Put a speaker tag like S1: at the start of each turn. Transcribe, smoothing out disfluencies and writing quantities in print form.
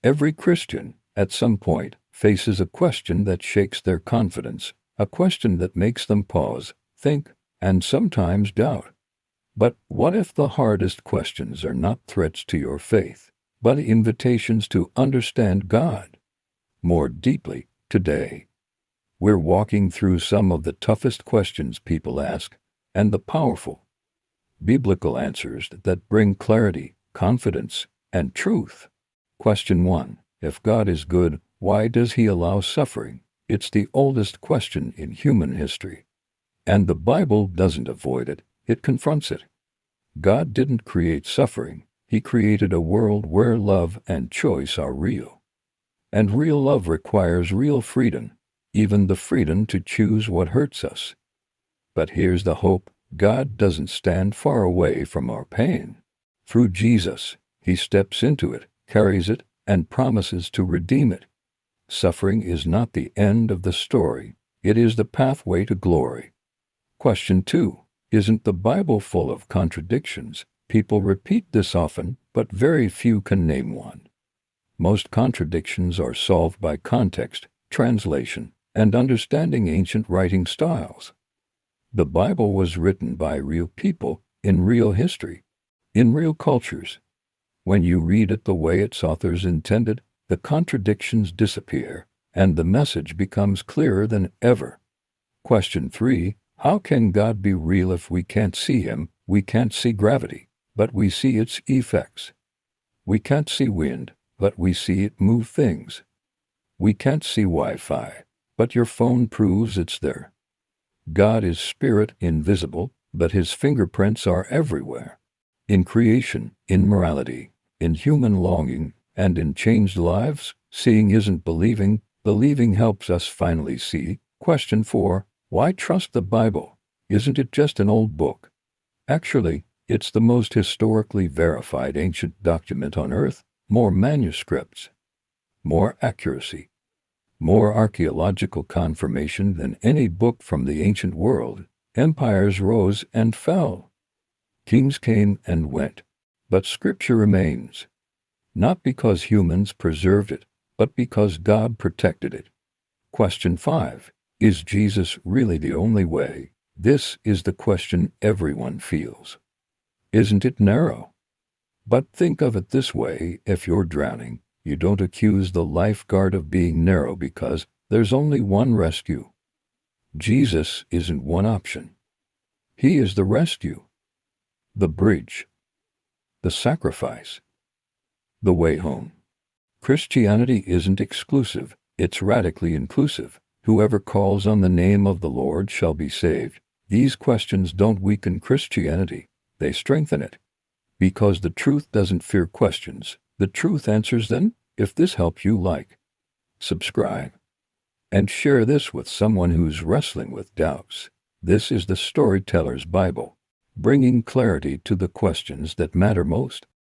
S1: Every Christian, at some point, faces a question that shakes their confidence, a question that makes them pause, think, and sometimes doubt. But what if the hardest questions are not threats to your faith, but invitations to understand God more deeply? Today, we're walking through some of the toughest questions people ask, and the powerful, biblical answers that bring clarity, confidence, and truth. Question 1. If God is good, why does he allow suffering? It's the oldest question in human history. And the Bible doesn't avoid it, it confronts it. God didn't create suffering, he created a world where love and choice are real. And real love requires real freedom, even the freedom to choose what hurts us. But here's the hope: God doesn't stand far away from our pain. Through Jesus, he steps into it, carries it, and promises to redeem it. Suffering is not the end of the story, it is the pathway to glory. Question 2. Isn't the Bible full of contradictions? People repeat this often, but very few can name one. Most contradictions are solved by context, translation, and understanding ancient writing styles. The Bible was written by real people, in real history, in real cultures. When you read it the way its authors intended, the contradictions disappear, and the message becomes clearer than ever. Question 3. How can God be real if we can't see him? We can't see gravity, but we see its effects. We can't see wind, but we see it move things. We can't see Wi-Fi, but your phone proves it's there. God is spirit, invisible, but his fingerprints are everywhere. In creation, in morality, in human longing, and in changed lives. Seeing isn't believing, believing helps us finally see. Question 4. Why trust the Bible? Isn't it just an old book? Actually, it's the most historically verified ancient document on earth. More manuscripts, more accuracy, more archaeological confirmation than any book from the ancient world. Empires rose and fell. Kings came and went. But Scripture remains. Not because humans preserved it, but because God protected it. Question 5. Is Jesus really the only way? This is the question everyone feels. Isn't it narrow? But think of it this way: if you're drowning, you don't accuse the lifeguard of being narrow because there's only one rescue. Jesus isn't one option. He is the rescue, the bridge, the sacrifice, the way home. Christianity isn't exclusive, it's radically inclusive. Whoever calls on the name of the Lord shall be saved. These questions don't weaken Christianity, they strengthen it. Because the truth doesn't fear questions, the truth answers them. If this helps you, like, subscribe, and share this with someone who's wrestling with doubts. This is the Storyteller's Bible, bringing clarity to the questions that matter most.